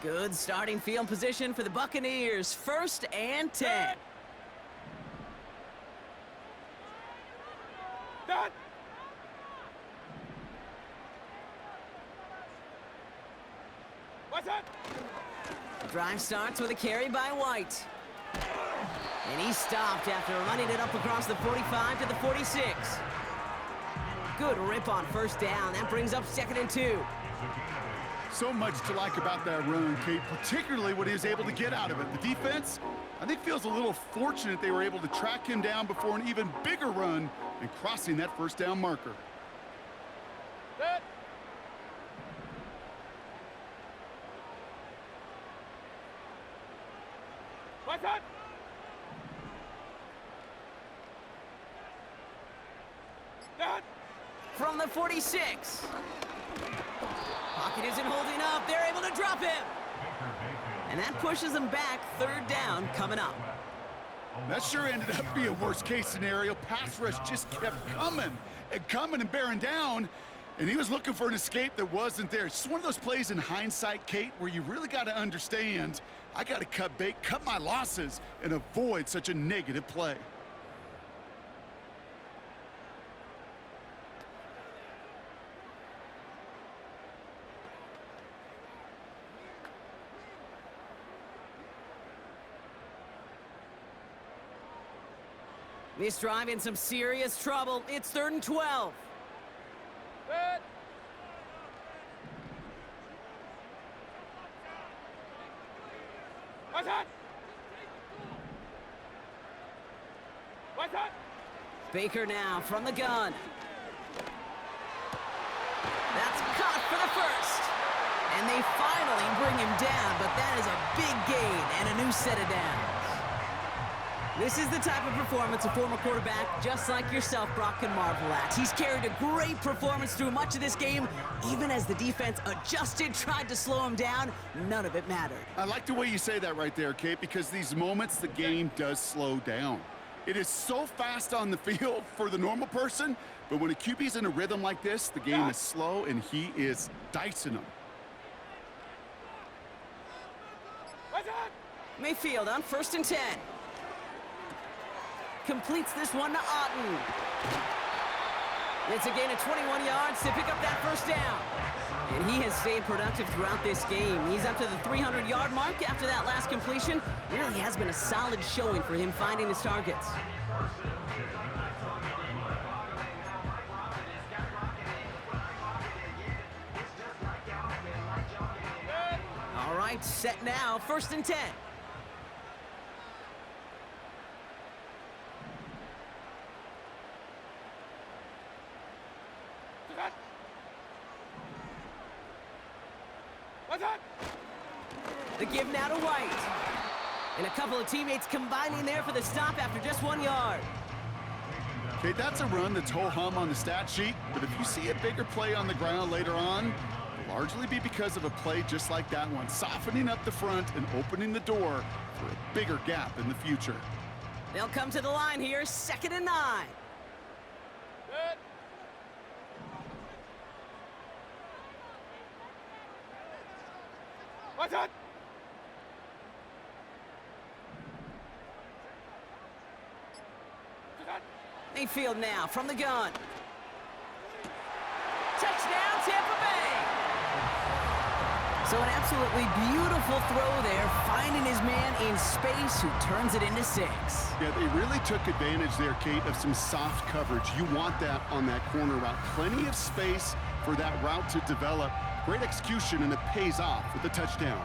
Good starting field position for the Buccaneers. 1st and 10. Done. What's up? The drive starts with a carry by White. And he stopped after running it up across the 45 to the 46. Good rip on 1st down. That brings up 2nd and 2. So much to like about that run, Kate, particularly what he was able to get out of it. The defense, I think, feels a little fortunate they were able to track him down before an even bigger run and crossing that 1st down marker. Set. What's up? Done. From the 46. Pocket isn't holding up. They're able to drop him. And that pushes them back. 3rd down coming up. That sure ended up being a worst-case scenario. Pass rush just kept coming and bearing down, and he was looking for an escape that wasn't there. It's just one of those plays in hindsight, Kate, where you really got to understand, I got to cut bait, cut my losses, and avoid such a negative play. This drive in some serious trouble. It's 3rd and 12. Set. What's up? What's up? Baker now from the gun. That's caught for the 1st. And they finally bring him down, but that is a big gain and a new set of downs. This is the type of performance a former quarterback just like yourself, Brock, can marvel at. He's carried a great performance through much of this game. Even as the defense adjusted, tried to slow him down, none of it mattered. I like the way you say that right there, Kate, because these moments the game does slow down. It is so fast on the field for the normal person, but when a QB's in a rhythm like this, the game is slow and he is dicing them. What's up? Mayfield on 1st and 10. Completes this one to Otten. It's a gain of 21 yards to pick up that 1st down. And he has stayed productive throughout this game. He's up to the 300-yard mark after that last completion. Really has been a solid showing for him finding his targets. All right, set now, 1st and 10. What's up? The give now to White. And a couple of teammates combining there for the stop after just 1 yard. Okay, that's a run that's ho-hum on the stat sheet, but if you see a bigger play on the ground later on, it'll largely be because of a play just like that one, softening up the front and opening the door for a bigger gap in the future. They'll come to the line here, 2nd and 9. Set. What's up? Mayfield now from the gun. Touchdown, Tampa Bay! So an absolutely beautiful throw there, finding his man in space who turns it into 6. Yeah, they really took advantage there, Kate, of some soft coverage. You want that on that corner route. Plenty of space for that route to develop. Great execution, and it pays off with the touchdown.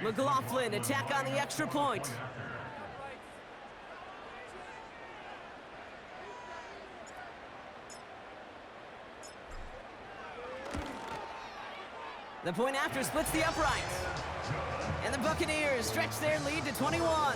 McLaughlin attack on the extra point. The point after splits the uprights. And the Buccaneers stretch their lead to 21.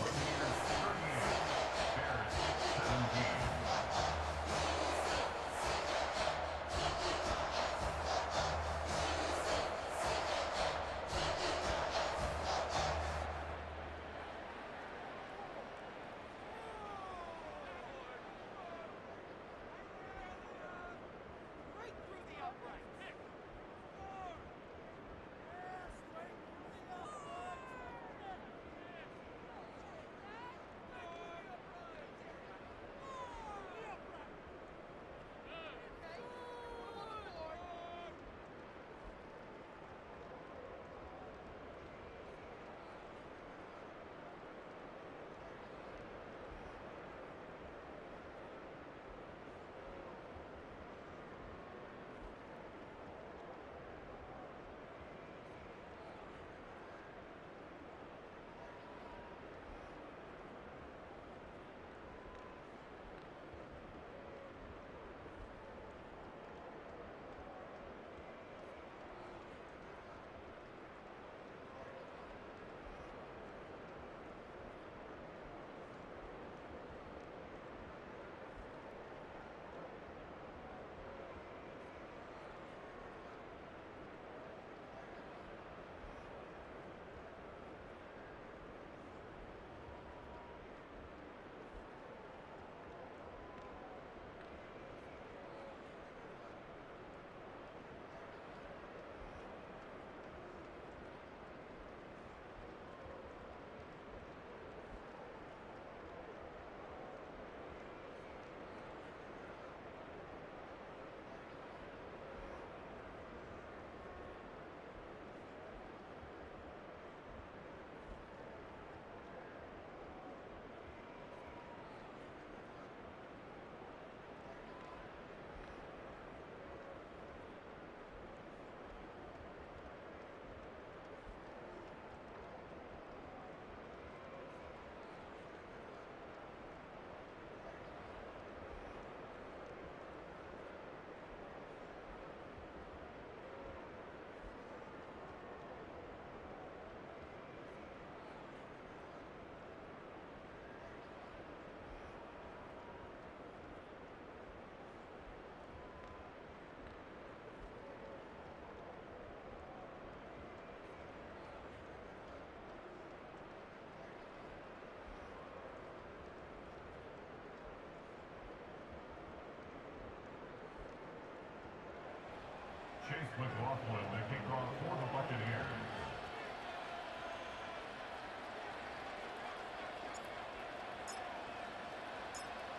Chase McLaughlin, the kickoff for the Buccaneers.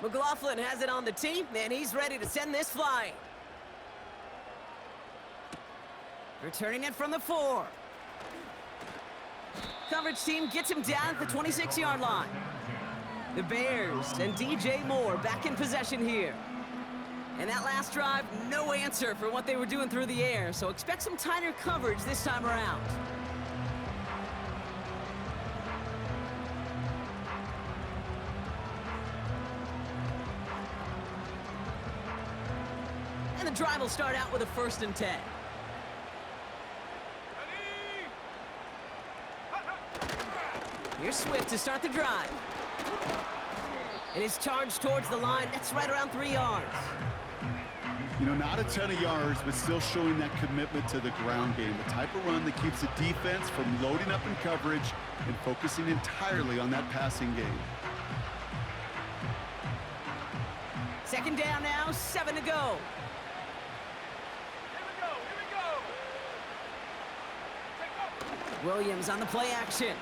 McLaughlin has it on the tee, and he's ready to send this flying. Returning it from the 4. Coverage team gets him down at the 26-yard line. The Bears and DJ Moore back in possession here. And that last drive, no answer for what they were doing through the air, so expect some tighter coverage this time around. And the drive will start out with a 1st and 10. Here's Swift to start the drive. And his charge towards the line, that's right around 3 yards. You know, not a ton of yards, but still showing that commitment to the ground game. The type of run that keeps the defense from loading up in coverage and focusing entirely on that passing game. 2nd down now, 7 to go. Here we go. Take off. Williams on the play action.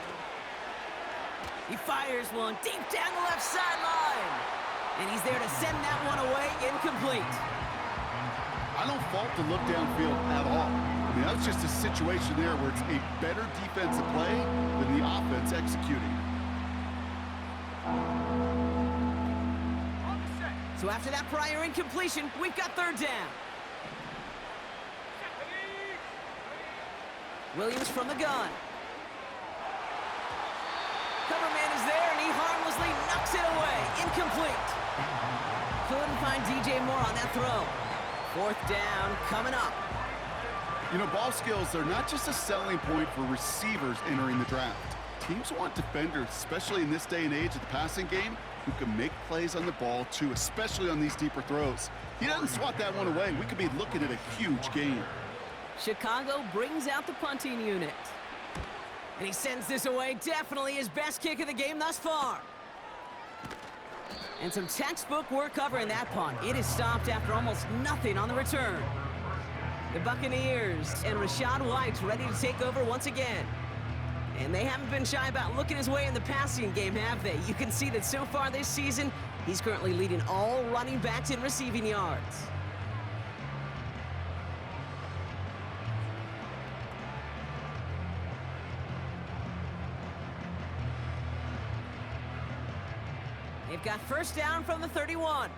He fires one deep down the left sideline. And he's there to send that one away, incomplete. I don't fault the look downfield at all. I mean, that's just a situation there where it's a better defensive play than the offense executing. On the set. So after that prior incompletion, we've got 3rd down. Set. Ready. Williams from the gun. Cover man is there, and he harmlessly knocks it away. Incomplete. Couldn't find DJ Moore on that throw. 4th down coming up. You know, ball skills are not just a selling point for receivers entering the draft. Teams want defenders, especially in this day and age of the passing game, who can make plays on the ball too, especially on these deeper throws. He doesn't swat that one away. We could be looking at a huge game. Chicago brings out the punting unit. And he sends this away, definitely his best kick of the game thus far. And some textbook work covering that punt. It is stopped after almost nothing on the return. The Buccaneers and Rachaad White's ready to take over once again. And they haven't been shy about looking his way in the passing game, have they? You can see that so far this season, he's currently leading all running backs in receiving yards. They've got 1st down from the 31.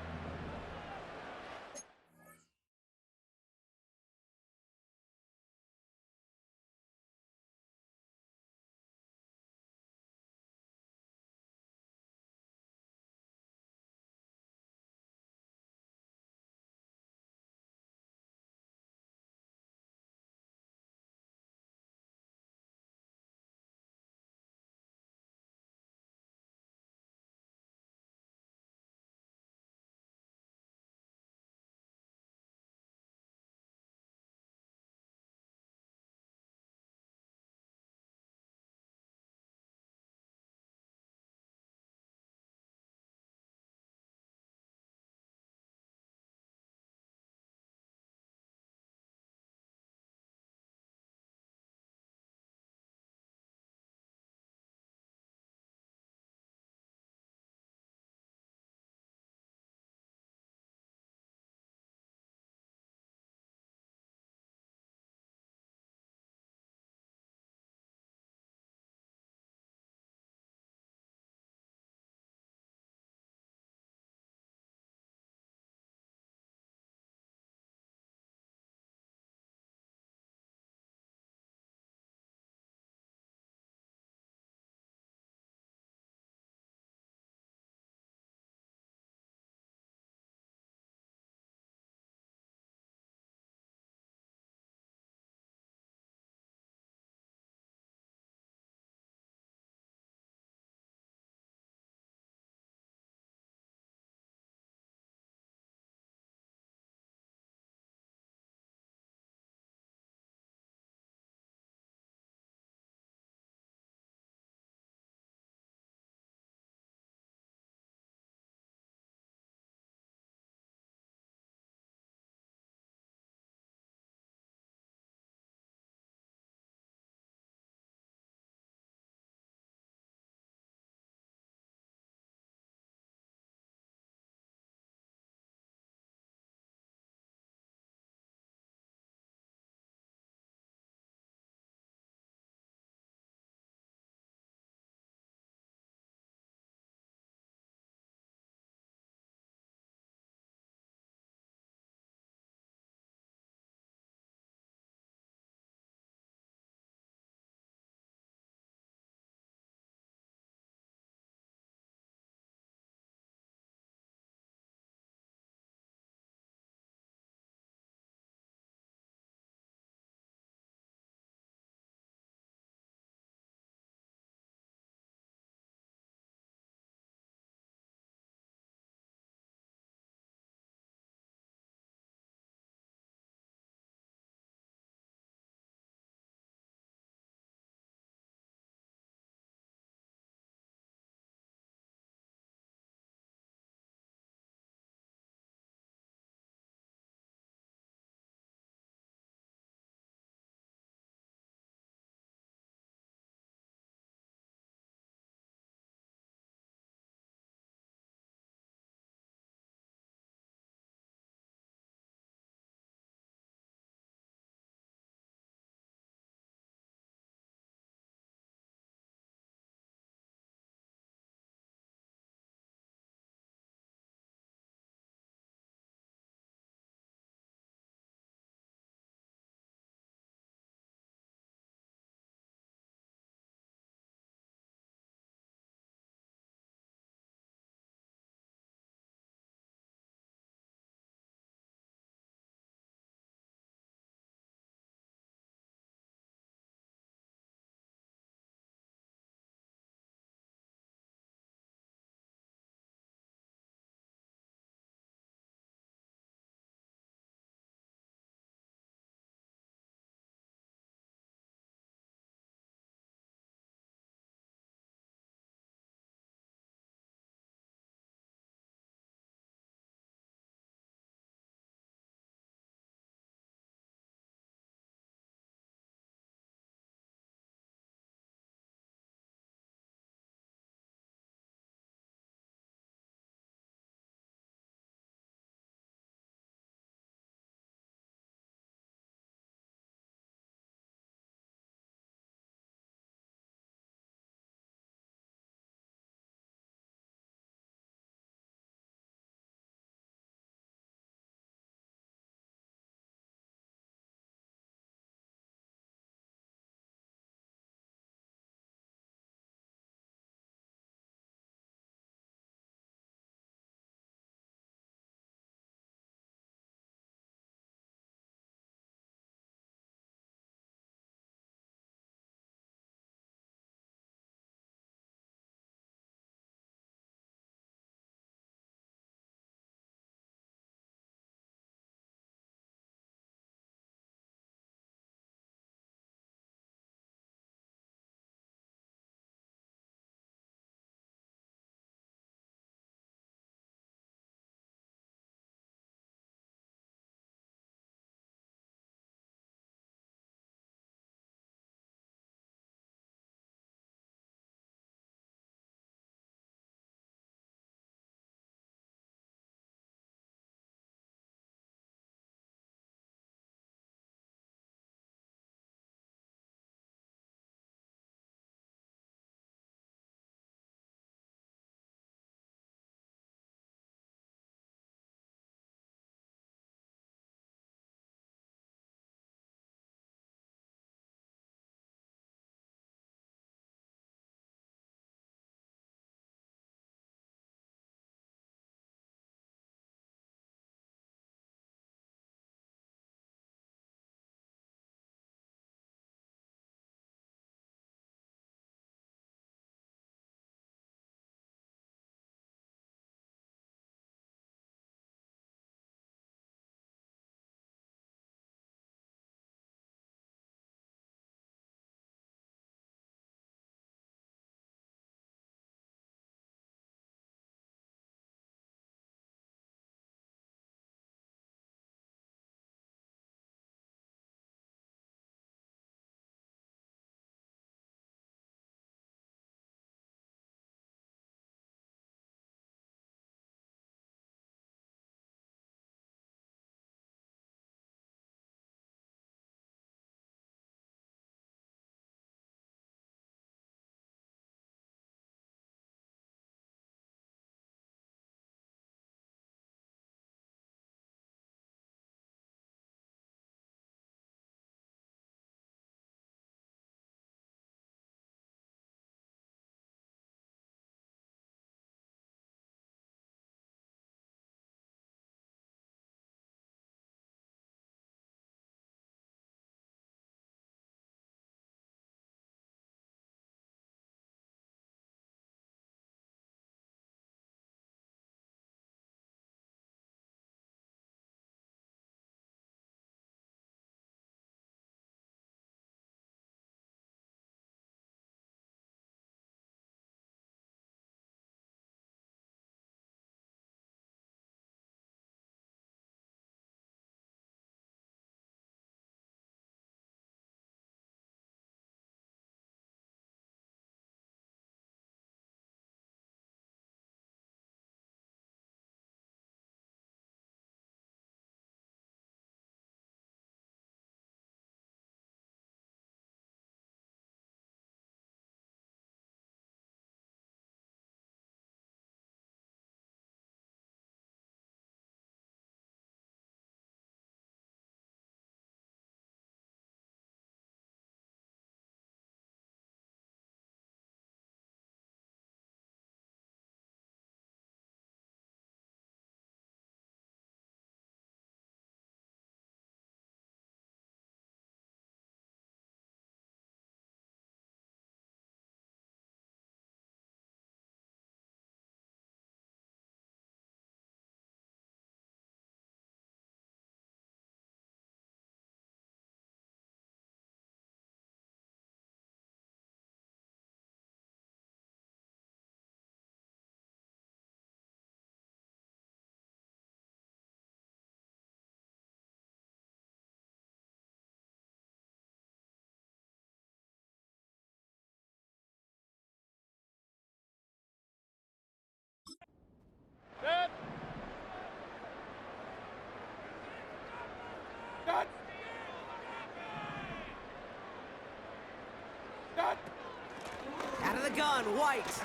gun, White.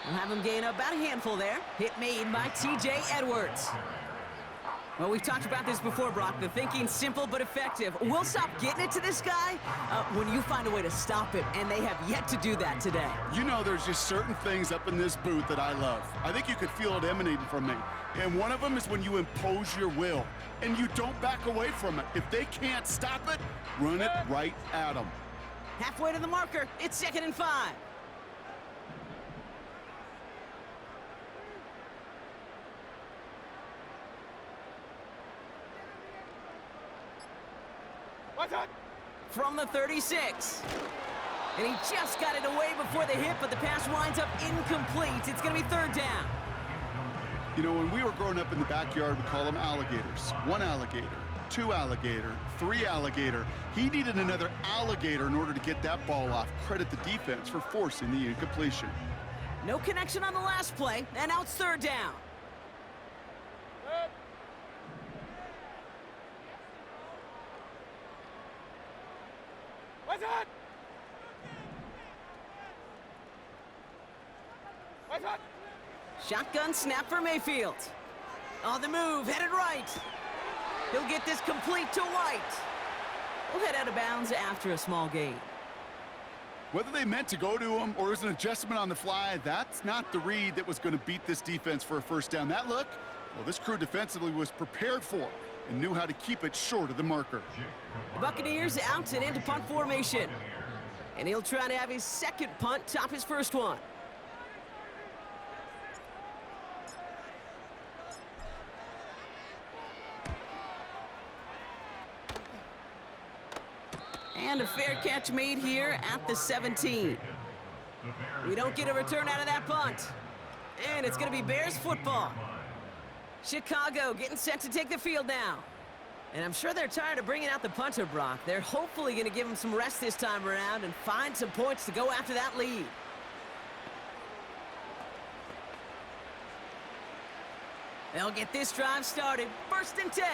We'll have him gain about a handful there. Hit made by T.J. Edwards. Well, we've talked about this before, Brock. The thinking's simple but effective. We'll stop getting it to this guy when you find a way to stop him, and they have yet to do that today. You know, there's just certain things up in this booth that I love. I think you could feel it emanating from me. And one of them is when you impose your will, and you don't back away from it. If they can't stop it, run it right at them. Halfway to the marker. It's 2nd and 5. What's that? From the 36. And he just got it away before the hit, but the pass winds up incomplete. It's going to be 3rd down. You know, when we were growing up in the backyard, we call them alligators. 1 alligator, 2 alligator, 3 alligator. He needed another alligator in order to get that ball off. Credit the defense for forcing the incompletion. No connection on the last play, and now it's 3rd down. What's that? What's that? Shotgun snap for Mayfield. On the move, headed right. He'll get this complete to White. We'll head out of bounds after a small gain. Whether they meant to go to him or it was an adjustment on the fly, that's not the read that was going to beat this defense for a 1st down. That look, well, this crew defensively was prepared for and knew how to keep it short of the marker. The Buccaneers out and into punt formation. And he'll try to have his 2nd punt top his 1st one. And a fair catch made here at the 17. We don't get a return out of that punt. And it's going to be Bears football. Chicago getting set to take the field now. And I'm sure they're tired of bringing out the punter, Brock. They're hopefully going to give him some rest this time around and find some points to go after that lead. They'll get this drive started. 1st and 10.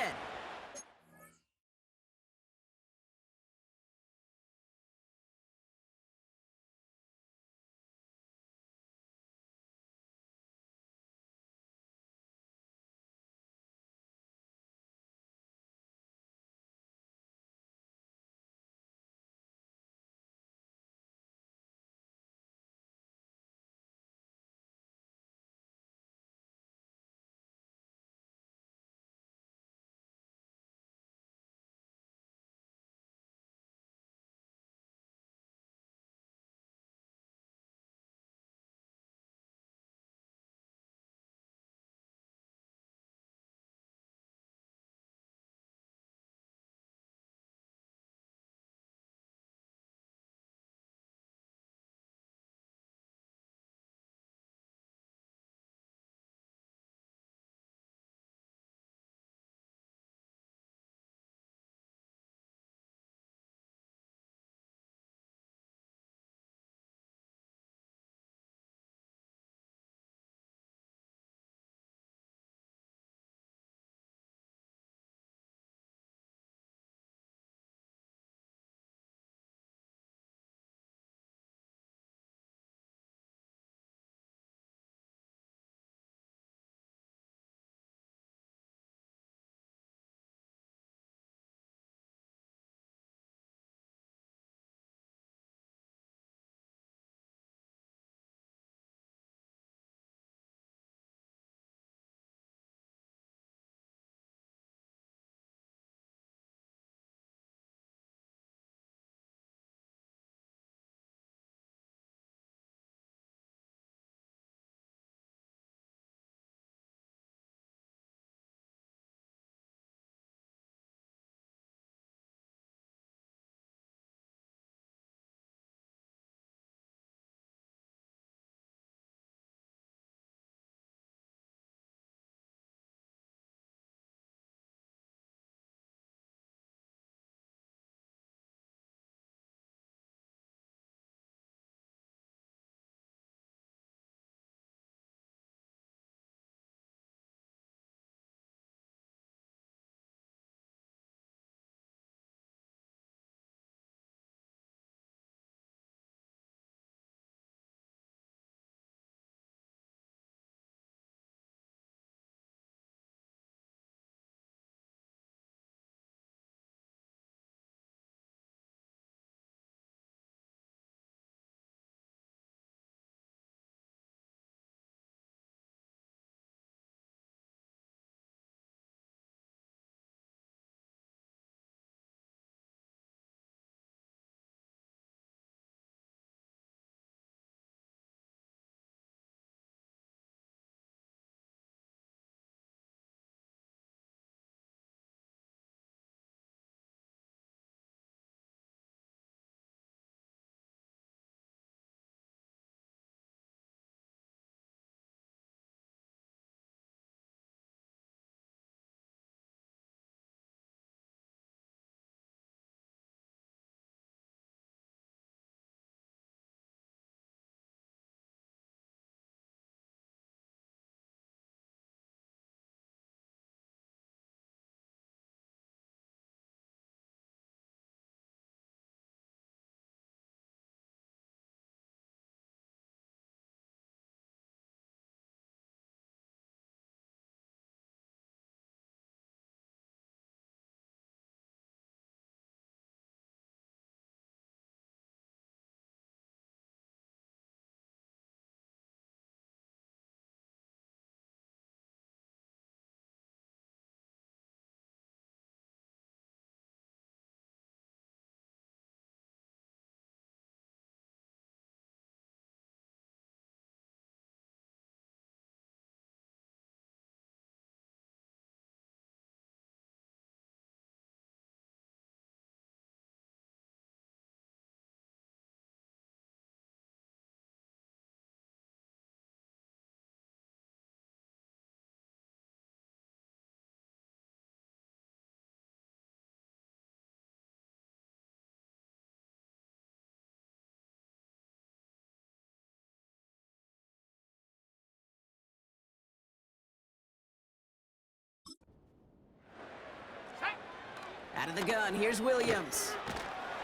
Out of the gun, here's Williams.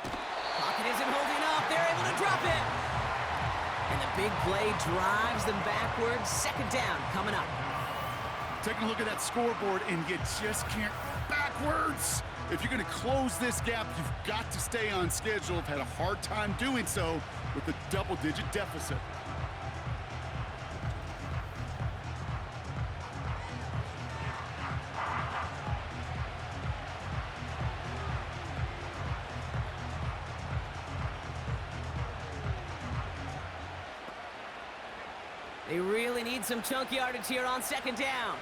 Pocket isn't holding up. They're able to drop it. And the big play drives them backwards. Second down coming up. Taking a look at that scoreboard, and you just can't backwards. If you're going to close this gap, you've got to stay on schedule. I've had a hard time doing so with a double-digit deficit. They really need some chunk yardage here on second down.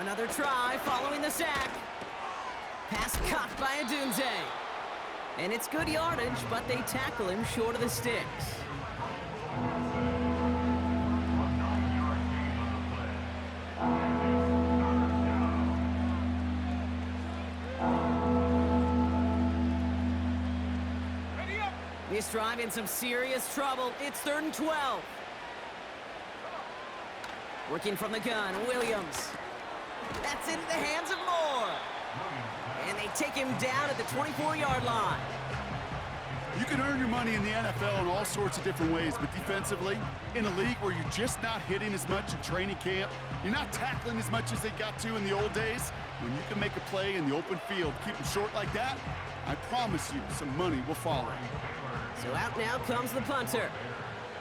Another try following the sack. Pass caught by Adunze. And it's good yardage, but they tackle him short of the sticks. This drive in some serious trouble. It's 3rd and 12. Working from the gun, Williams. That's into the hands of Moore. And they take him down at the 24-yard line. You can earn your money in the NFL in all sorts of different ways, but defensively, in a league where you're just not hitting as much in training camp, you're not tackling as much as they got to in the old days, when you can make a play in the open field, keep them short like that, I promise you some money will follow. So out now comes the punter.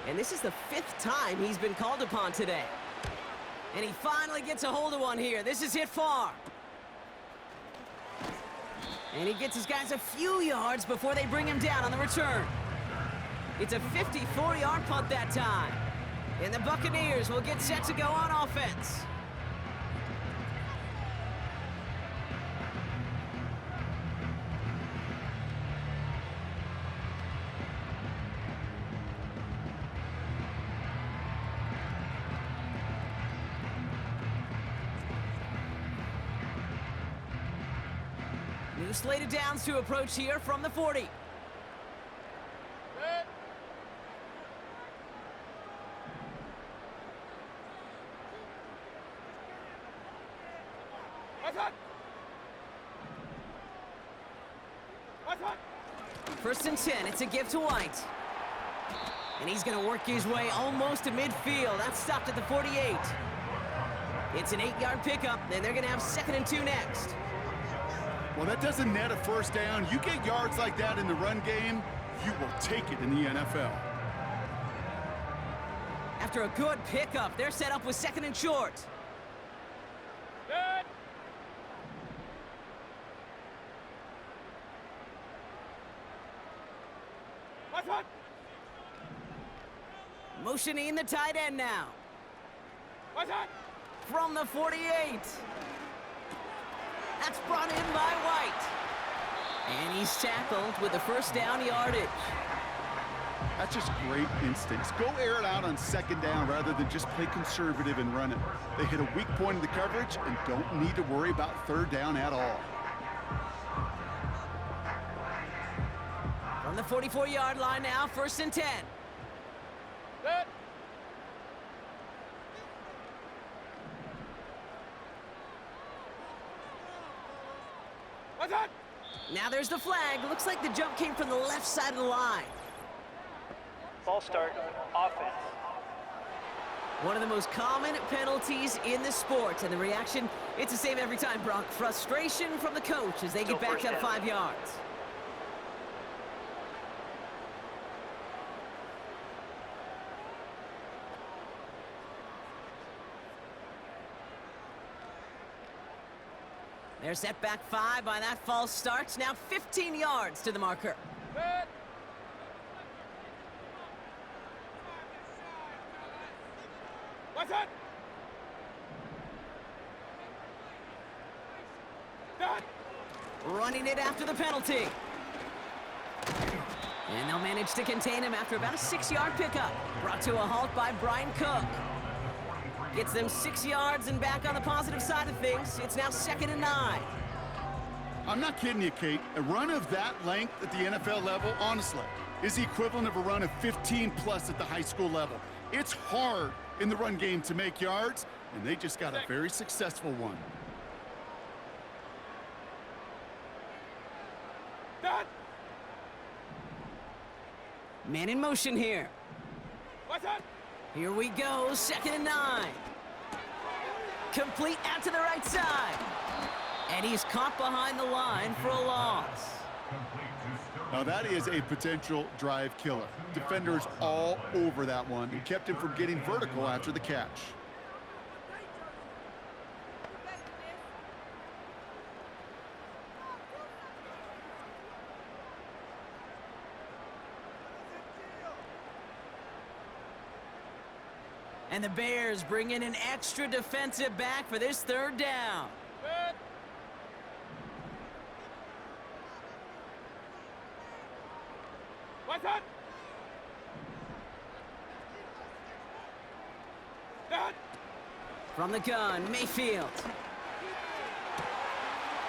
And this is the 5th time he's been called upon today. And he finally gets a hold of one here. This is hit far. And he gets his guys a few yards before they bring him down on the return. It's a 54-yard punt that time. And the Buccaneers will get set to go on offense. New slated downs to approach here from the 40. First and 10, it's a give to White. And he's going to work his way almost to midfield. That's stopped at the 48. It's an 8-yard pickup, and they're going to have 2nd and 2 next. Well, that doesn't net a first down. You get yards like that in the run game, you will take it in the NFL. After a good pickup, they're set up with 2nd and short. Good. Motioning the tight end now. From the 48. That's brought in by White. And he's tackled with the first down yardage. That's just great instincts. Go air it out on 2nd down rather than just play conservative and run it. They hit a weak point in the coverage and don't need to worry about 3rd down at all. From the 44-yard line now, 1st and 10. Good. Now there's the flag. Looks like the jump came from the left side of the line. False start, offense. One of the most common penalties in the sport. And the reaction, it's the same every time, Brock. Frustration from the coach as they get backed up 5 yards. They're set back 5 by that false start. Now 15 yards to the marker. Good. What's that? Done. Running it after the penalty. And they'll manage to contain him after about a 6-yard pickup. Brought to a halt by Brian Cook. Gets them 6 yards and back on the positive side of things. It's now 2nd and 9. I'm not kidding you, Kate. A run of that length at the NFL level, honestly, is the equivalent of a run of 15+ at the high school level. It's hard in the run game to make yards, and they just got a very successful one. Done. Man in motion here. What's that? Here we go, 2nd and 9. Complete out to the right side. And he's caught behind the line for a loss. Now that is a potential drive killer. Defenders all over that one and kept him from getting vertical after the catch. And the Bears bring in an extra defensive back for this 3rd down. Good. What's that? Done. From the gun, Mayfield.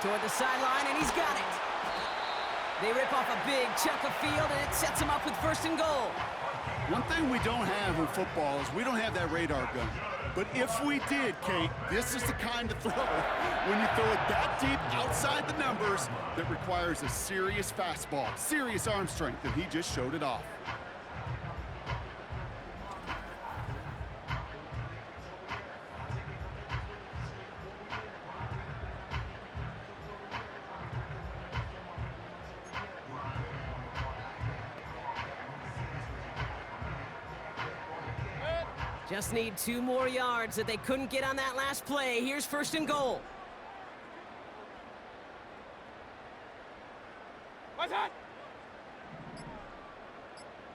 Toward the sideline, and he's got it. They rip off a big chunk of field, and it sets him up with 1st and goal. One thing we don't have in football is we don't have that radar gun. But if we did, Kate, this is the kind of throw when you throw it that deep outside the numbers that requires a serious fastball, serious arm strength, and he just showed it off. Just need 2 more yards that they couldn't get on that last play. Here's 1st and goal. What's that?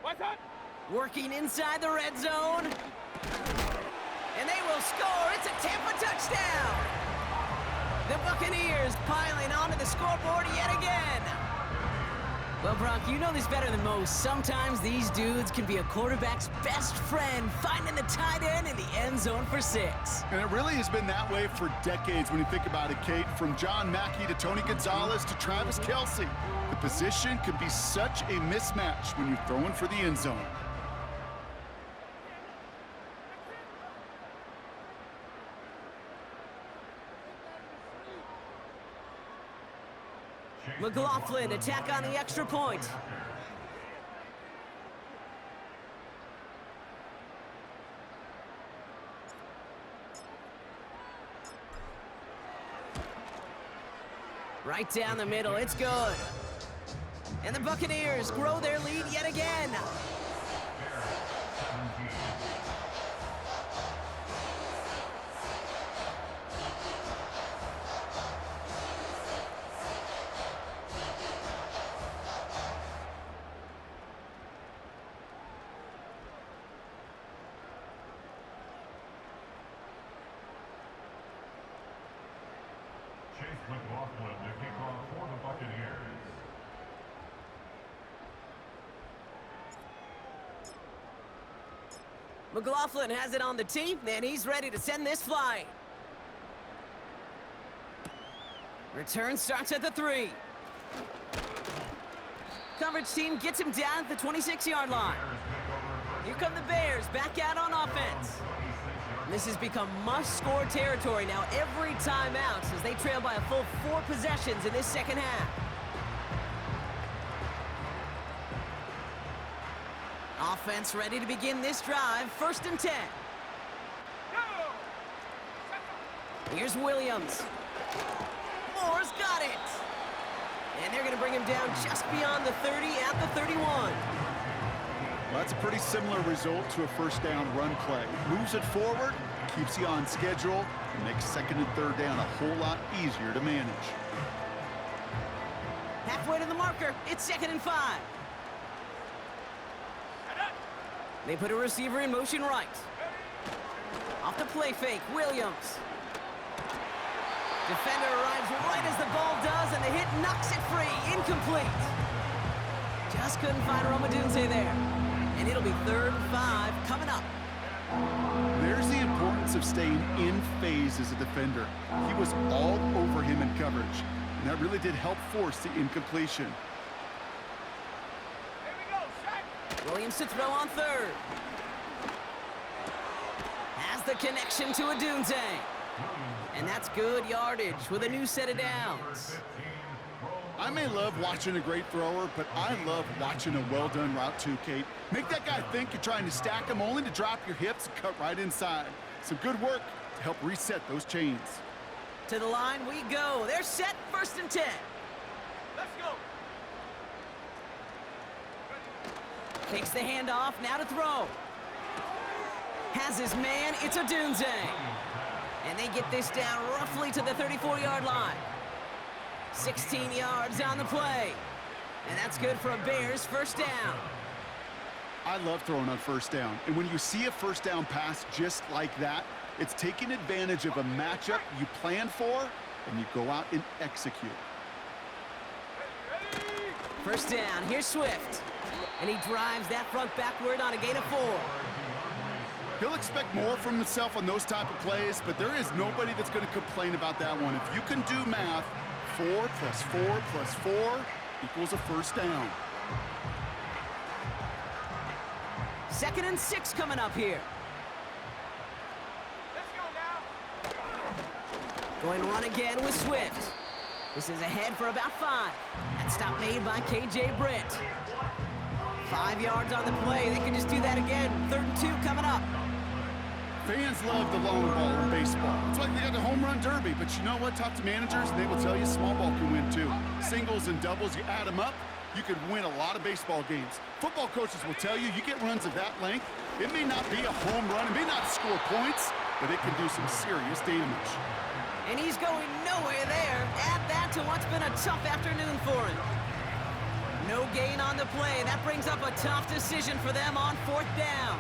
What's that? Working inside the red zone. And they will score. It's a Tampa touchdown. The Buccaneers piling onto the scoreboard yet again. Well, Brock, you know this better than most. Sometimes these dudes can be a quarterback's best friend, finding the tight end in the end zone for 6. And it really has been that way for decades when you think about it, Kate. From John Mackey to Tony Gonzalez to Travis Kelce. The position can be such a mismatch when you're throwing for the end zone. McLaughlin attack on the extra point. Right down the middle, it's good. And the Buccaneers grow their lead yet again. McLaughlin to kick off for the Buccaneers. McLaughlin has it on the tee, and he's ready to send this flying. Return starts at the 3. Coverage team gets him down at the 26-yard line. Here come the Bears back out on offense. This has become must-score territory now every time out as they trail by a full 4 possessions in this second half. Offense ready to begin this drive, 1st and 10. Here's Williams. Moore's got it. And they're going to bring him down just beyond the 30 at the 31. Well, that's a pretty similar result to a 1st down run play. Moves it forward, keeps you on schedule, and makes 2nd and 3rd down a whole lot easier to manage. Halfway to the marker, it's 2nd and 5. They put a receiver in motion right. Off the play fake, Williams. Defender arrives right as the ball does, and the hit knocks it free, incomplete. Just couldn't find Romadunze there. And it'll be 3rd and 5 coming up. There's the importance of staying in phase as a defender. He was all over him in coverage, and that really did help force the incompletion. Williams to throw on 3rd. Has the connection to Adunze. And that's good yardage with a new set of downs. I may love watching a great thrower, but I love watching a well-done route too, Kate. Make that guy think you're trying to stack him only to drop your hips and cut right inside. Some good work to help reset those chains. To the line we go. They're set, 1st and 10. Let's go. Takes the handoff, now to throw. Has his man, it's Adunze. And they get this down roughly to the 34-yard line. 16 yards on the play. And that's good for a Bears 1st down. I love throwing on 1st down. And when you see a 1st down pass just like that, it's taking advantage of a matchup you plan for, and you go out and execute. 1st down, here's Swift. And he drives that front backward on a gain of 4. He'll expect more from himself on those type of plays, but there is nobody that's going to complain about that one. If you can do math, 4 plus 4 plus 4 equals a 1st down. 2nd and 6 coming up here. Let's go now. Going to run again with Swift. This is ahead for about 5. That stop made by K.J. Britt. 5 yards on the play. They can just do that again. 3rd and 2 coming up. Fans love the long ball in baseball. It's like they got the home run derby, but you know what? Talk to managers, and they will tell you small ball can win too. Singles and doubles, you add them up, you could win a lot of baseball games. Football coaches will tell you, you get runs of that length, it may not be a home run, it may not score points, but it can do some serious damage. And he's going nowhere there. Add that to what's been a tough afternoon for him. No gain on the play. That brings up a tough decision for them on 4th down.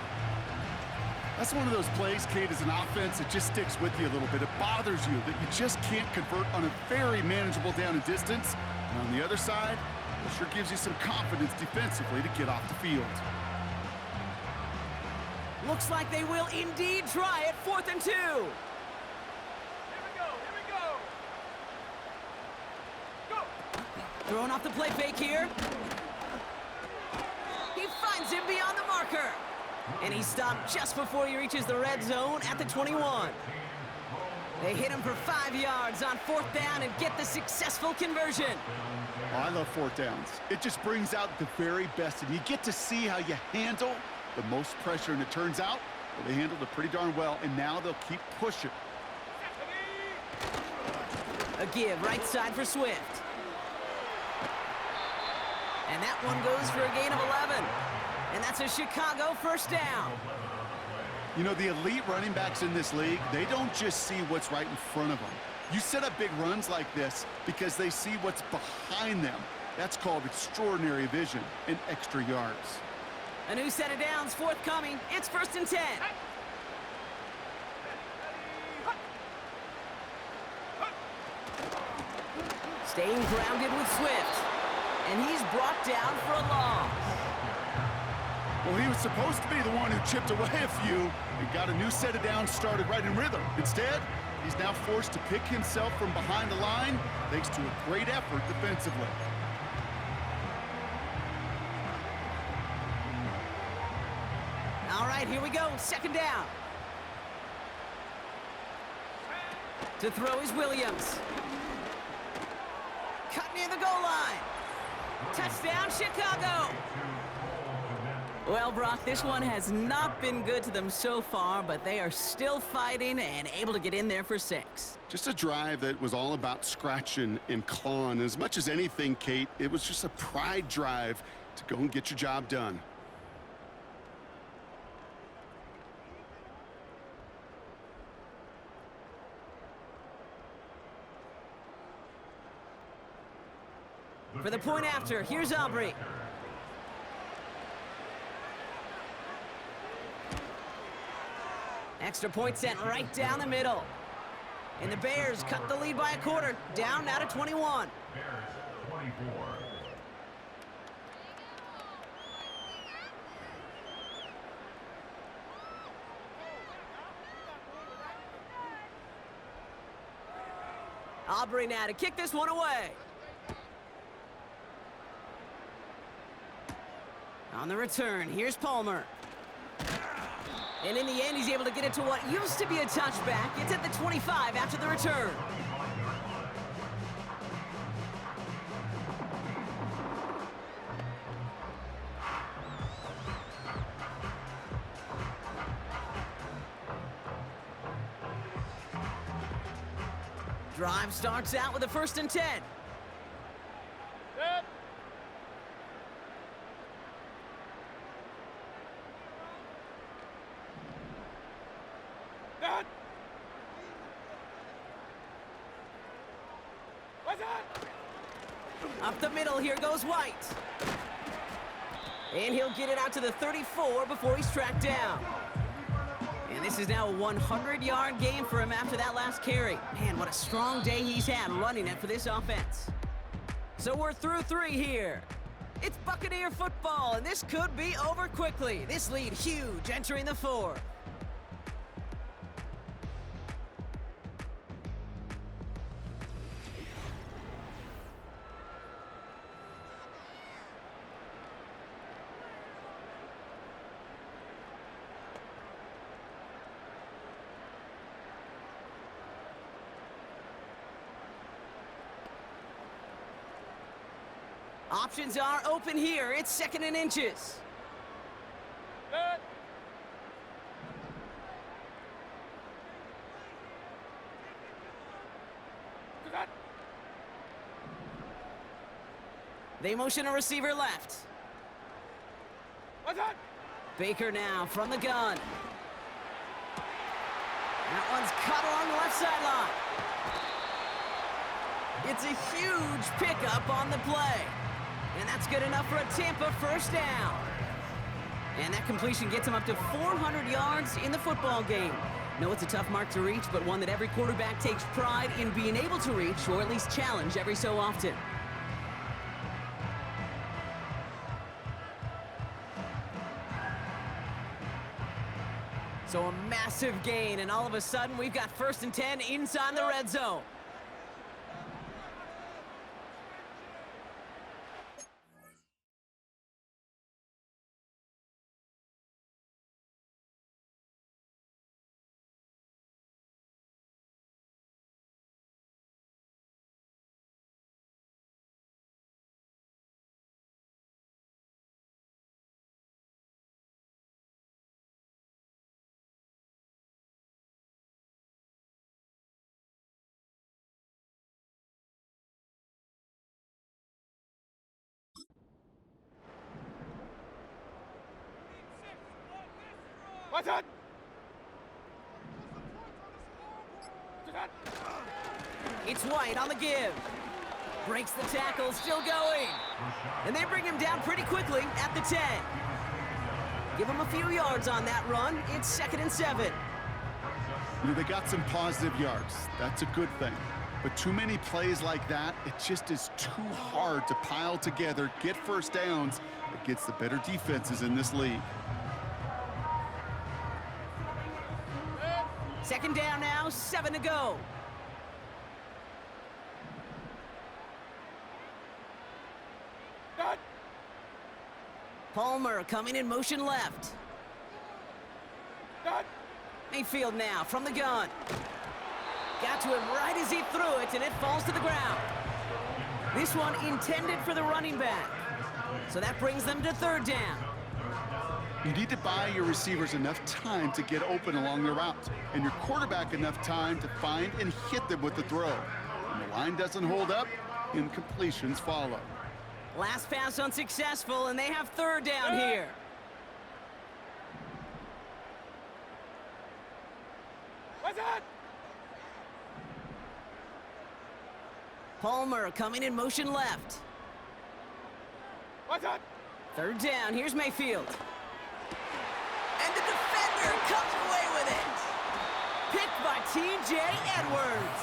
That's one of those plays, Kate, as an offense, it just sticks with you a little bit. It bothers you that you just can't convert on a very manageable down and distance. And on the other side, it sure gives you some confidence defensively to get off the field. Looks like they will indeed try it. 4th and 2. Here we go. Here we go. Go. Throwing off the play fake here. He finds him beyond the marker. And he stopped just before he reaches the red zone at the 21. They hit him for 5 yards on 4th down and get the successful conversion. Oh, I love 4th downs. It just brings out the very best, and you get to see how you handle the most pressure, and it turns out well, they handled it pretty darn well, and now they'll keep pushing. A give right side for Swift. And that one goes for a gain of 11. And that's a Chicago 1st down. You know, the elite running backs in this league, they don't just see what's right in front of them. You set up big runs like this because they see what's behind them. That's called extraordinary vision and extra yards. A new set of downs forthcoming. It's 1st and 10. Staying grounded with Swift. And he's brought down for a loss. Well, he was supposed to be the one who chipped away a few and got a new set of downs started right in rhythm. Instead, he's now forced to pick himself from behind the line thanks to a great effort defensively. All right, here we go. 2nd down. To throw is Williams. Cut near the goal line. Touchdown, Chicago. Well, Brock, this one has not been good to them so far, but they are still fighting and able to get in there for 6. Just a drive that was all about scratching and clawing. As much as anything, Kate, it was just a pride drive to go and get your job done. For the point after, here's Aubrey. Extra point sent right down the middle. And the Bears cut the lead by a quarter, down now to 21. Bears 24. Aubrey now to kick this one away. On the return, here's Palmer. And in the end, he's able to get it to what used to be a touchback. It's at the 25 after the return. Drive starts out with a 1st and 10. Set. Set. What's that? Up the middle, here goes White. And he'll get it out to the 34 before he's tracked down. And this is now a 100-yard game for him after that last carry. Man, what a strong day he's had running it for this offense. So we're through 3 here. It's Buccaneer football, and this could be over quickly. This lead huge entering the 4th. Options are open here. It's 2nd and inches. Set. Set. They motion a receiver left. What's that? Baker now from the gun. That one's cut along the left sideline. It's a huge pickup on the play. And that's good enough for a Tampa 1st down. And that completion gets him up to 400 yards in the football game. No, it's a tough mark to reach, but one that every quarterback takes pride in being able to reach, or at least challenge every so often. So a massive gain, and all of a sudden we've got 1st and 10 inside the red zone. What's that? Set. It's White on the give. Breaks the tackle, still going. And they bring him down pretty quickly at the 10. Give him a few yards on that run. It's 2nd and 7. You know, they got some positive yards. That's a good thing. But too many plays like that, it just is too hard to pile together, get 1st downs against the better defenses in this league. 2nd down now, 7 to go. Set. Palmer coming in motion left. Set. Mayfield now from the gun. Got to him right as he threw it, and it falls to the ground. This one intended for the running back. So that brings them to 3rd down. You need to buy your receivers enough time to get open along the route, and your quarterback enough time to find and hit them with the throw. When the line doesn't hold up, incompletions follow. Last pass unsuccessful, and they have 3rd down here. What's that? Palmer coming in motion left. What's that? 3rd down, here's Mayfield. And the defender comes away with it. Picked by T.J. Edwards.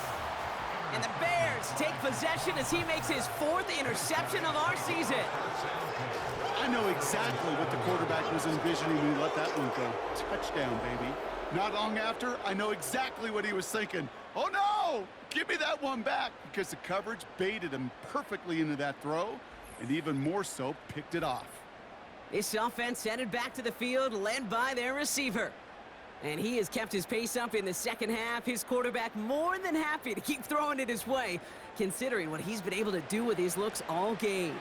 And the Bears take possession as he makes his 4th interception of our season. I know exactly what the quarterback was envisioning when he let that one go. Touchdown, baby. Not long after, I know exactly what he was thinking. Oh, no! Give me that one back, because the coverage baited him perfectly into that throw, and even more so, picked it off. This offense headed back to the field, led by their receiver. And he has kept his pace up in the second half. His quarterback more than happy to keep throwing it his way, considering what he's been able to do with his looks all game.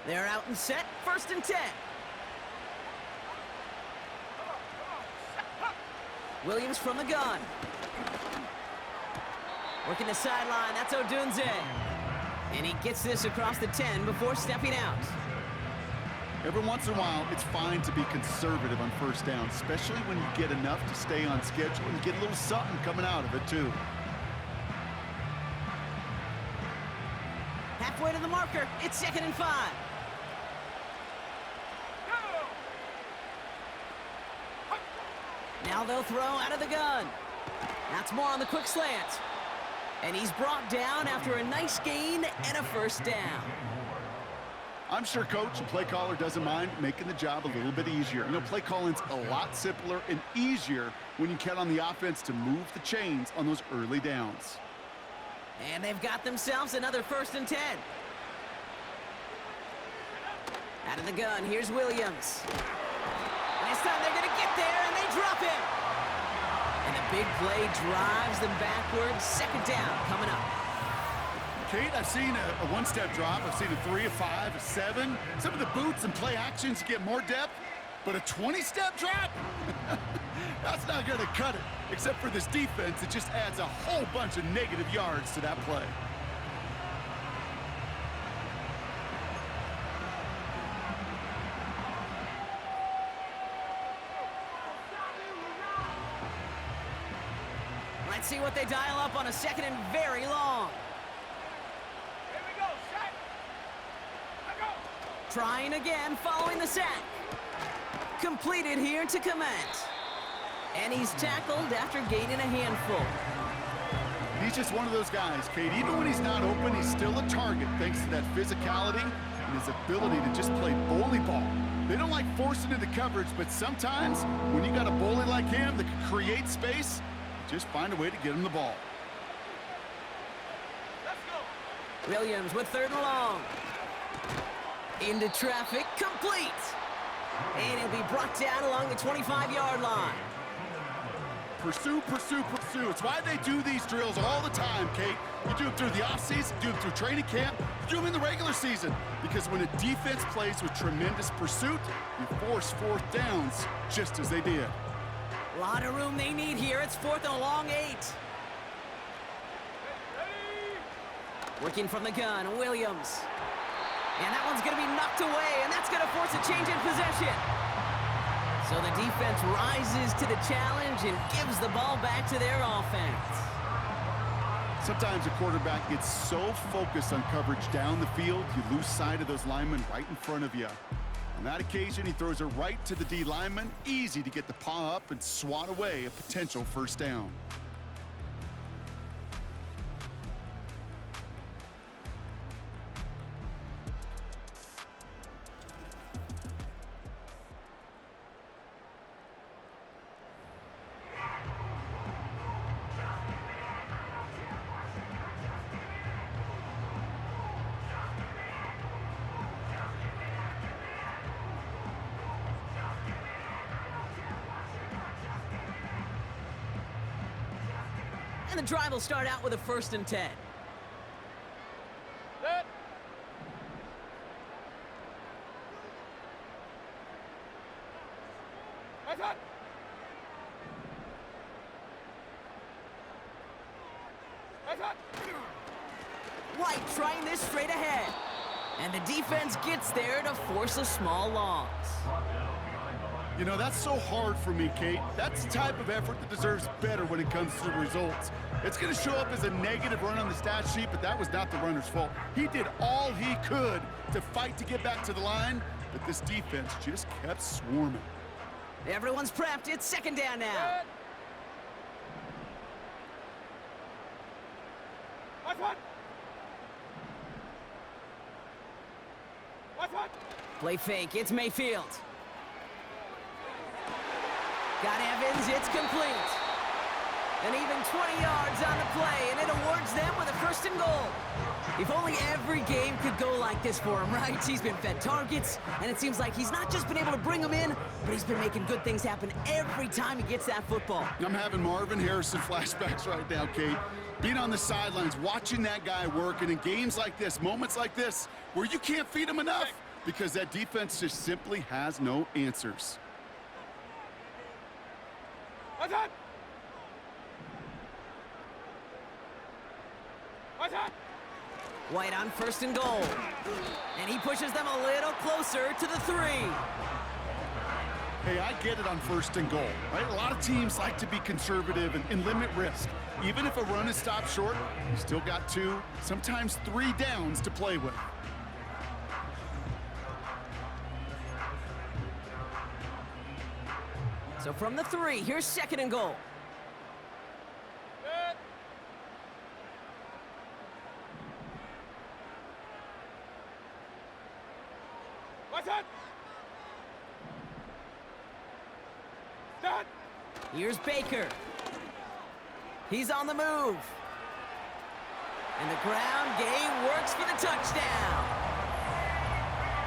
They're out and set, 1st and 10. Williams from the gun. Working the sideline, that's Odunze. And he gets this across the 10 before stepping out. Every once in a while, it's fine to be conservative on 1st down, especially when you get enough to stay on schedule and get a little something coming out of it, too. Halfway to the marker, it's 2nd and 5. Now they'll throw out of the gun. That's more on the quick slant. And he's brought down after a nice gain and a 1st down. I'm sure coach and play caller doesn't mind making the job a little bit easier. You know, play calling's a lot simpler and easier when you count on the offense to move the chains on those early downs. And they've got themselves another 1st and 10. Out of the gun, here's Williams. And this time they're going to get there, and they drop him. And a big play drives them backwards. 2nd down coming up. Kate, I've seen a one-step drop. I've seen a 3, a 5, a 7. Some of the boots and play actions get more depth, but a 20-step drop? That's not going to cut it. Except for this defense, it just adds a whole bunch of negative yards to that play. Let's see what they dial up on a 2nd and very long. Here we go, set. Let go. Trying again following the sack. Completed here to Komet. And he's tackled after gaining a handful. He's just one of those guys, Kate. Even when he's not open, he's still a target thanks to that physicality and his ability to just play bully ball. They don't like forcing into coverage, but sometimes when you got a bully like him that can create space, just find a way to get him the ball. Let's go. Williams with 3rd and long. Into traffic, complete. And he'll be brought down along the 25-yard line. Pursue, pursue, pursue. It's why they do these drills all the time, Kate. You do them through the offseason, do them through training camp, you do them in the regular season. Because when a defense plays with tremendous pursuit, you force 4th downs just as they did. A lot of room they need here. It's 4th and a long 8. Working from the gun, Williams. And that one's going to be knocked away, and that's going to force a change in possession. So the defense rises to the challenge and gives the ball back to their offense. Sometimes a quarterback gets so focused on coverage down the field, you lose sight of those linemen right in front of you. On that occasion, he throws it right to the D lineman. Easy to get the paw up and swat away a potential 1st down. And the drive will start out with a 1st and 10. Set. That's it. That's it. White trying this straight ahead. And the defense gets there to force a small loss. You know, that's so hard for me, Kate. That's the type of effort that deserves better when it comes to the results. It's going to show up as a negative run on the stat sheet, but that was not the runner's fault. He did all he could to fight to get back to the line, but this defense just kept swarming. Everyone's prepped. It's 2nd down now. Set. That's it. That's it. Play fake. It's Mayfield. Got Evans. It's complete. And even 20 yards on the play, and it awards them with a 1st and goal. If only every game could go like this for him, right? He's been fed targets, and it seems like he's not just been able to bring them in, but he's been making good things happen every time he gets that football. I'm having Marvin Harrison flashbacks right now, Kate. Being on the sidelines, watching that guy work, and in games like this, moments like this, where you can't feed him enough because that defense just simply has no answers. Attack! Attack! White on 1st and goal. And he pushes them a little closer to the 3. Hey, I get it on 1st and goal, right? A lot of teams like to be conservative and limit risk. Even if a run is stopped short, you still got 2, sometimes 3 downs to play with. So from the 3, here's 2nd and goal. Good. Attack! Start! Here's Baker. He's on the move. And the ground game works for the touchdown.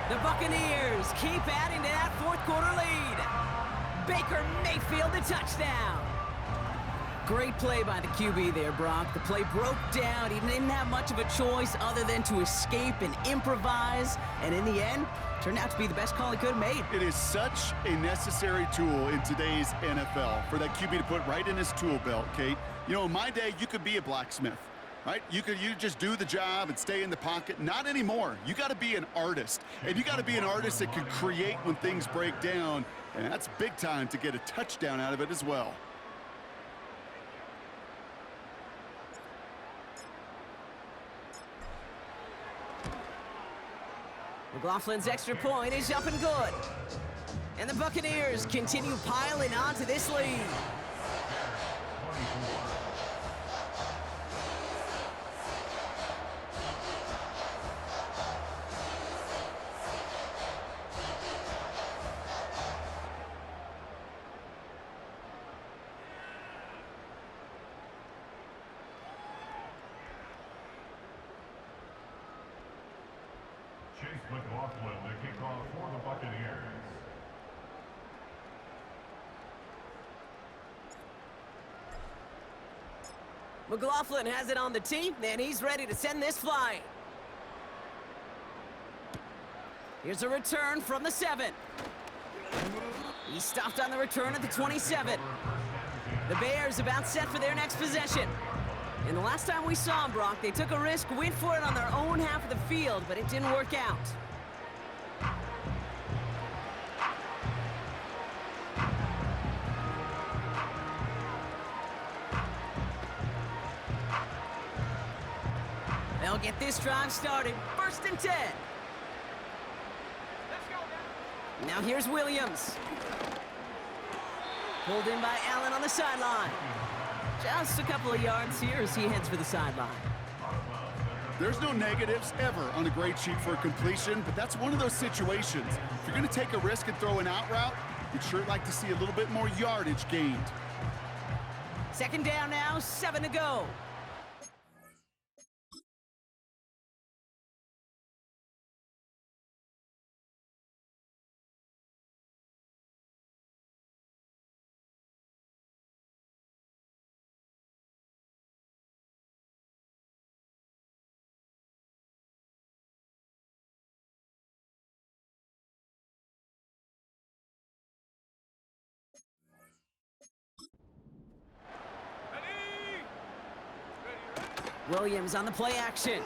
The Buccaneers keep adding to that 4th quarter lead. Baker Mayfield, the touchdown. Great play by the QB there, Brock. The play broke down. He didn't have much of a choice other than to escape and improvise. And in the end, turned out to be the best call he could have made. It is such a necessary tool in today's NFL for that QB to put right in his tool belt, Kate. You know, in my day, you could be a blacksmith, right? You just do the job and stay in the pocket. Not anymore. You got to be an artist. And you got to be an artist that can create when things break down. And that's big time to get a touchdown out of it as well. McLaughlin's extra point is up and good. And the Buccaneers continue piling onto this lead. Chase McLaughlin, the kickoff for the Buccaneers. McLaughlin has it on the tee, and he's ready to send this flying. Here's a return from the 7. He stopped on the return at the 27. The Bears about set for their next possession. And the last time we saw them, Brock, they took a risk, went for it on their own half of the field, but it didn't work out. They'll get this drive started. 1st and 10. Let's go now. Now here's Williams. Pulled in by Allen on the sideline. Just a couple of yards here as he heads for the sideline. There's no negatives ever on a grade sheet for a completion, but that's one of those situations. If you're going to take a risk and throw an out route, you'd sure like to see a little bit more yardage gained. 2nd down now, 7 to go. Williams on the play action.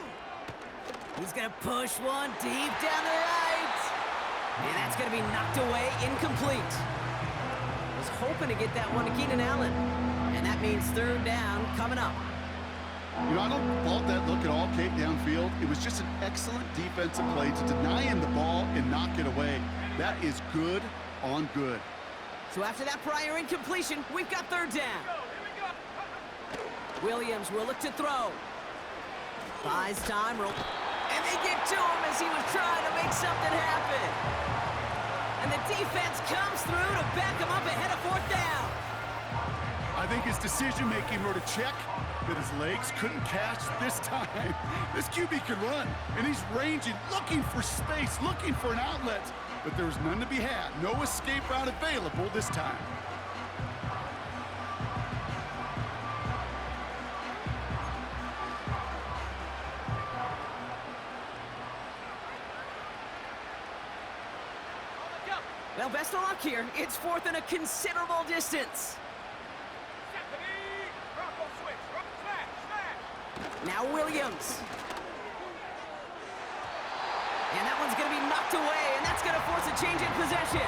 He's going to push one deep down the right. And that's going to be knocked away, incomplete. Was hoping to get that one to Keenan Allen. And that means 3rd down coming up. You know, I don't fault that look at all, Kate, downfield. It was just an excellent defensive play to deny him the ball and knock it away. That is good on good. So after that prior incompletion, we've got 3rd down. Williams will look to throw. Buys time, and they get to him as he was trying to make something happen. And the defense comes through to back him up ahead of 4th down. I think his decision-making wrote a check that his legs couldn't catch this time. This QB can run, and he's ranging, looking for space, looking for an outlet. But there was none to be had. No escape route available this time. Well, best of luck here. It's fourth and a considerable distance. Now Williams. And that one's going to be knocked away, and that's going to force a change in possession.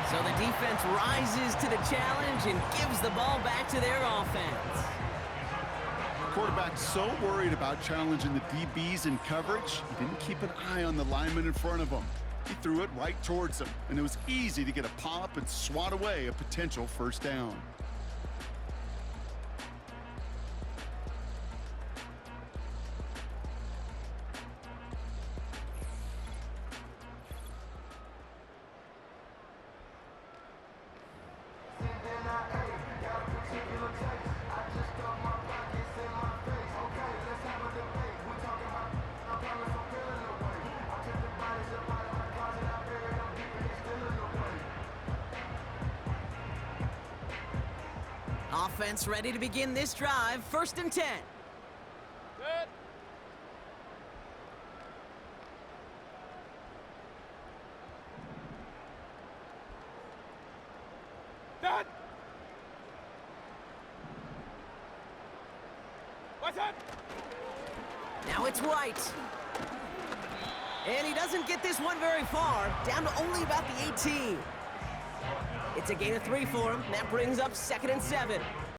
So the defense rises to the challenge and gives the ball back to their offense. The quarterback's so worried about challenging the DBs in coverage, he didn't keep an eye on the lineman in front of him. He threw it right towards him, and it was easy to get a pop and swat away a potential first down. Offense ready to begin this drive. 1st and 10. Good. Done. What's that? Now it's White. And he doesn't get this one very far, down to only about the 18. It's a gain of 3 for him. That brings up 2nd and 7.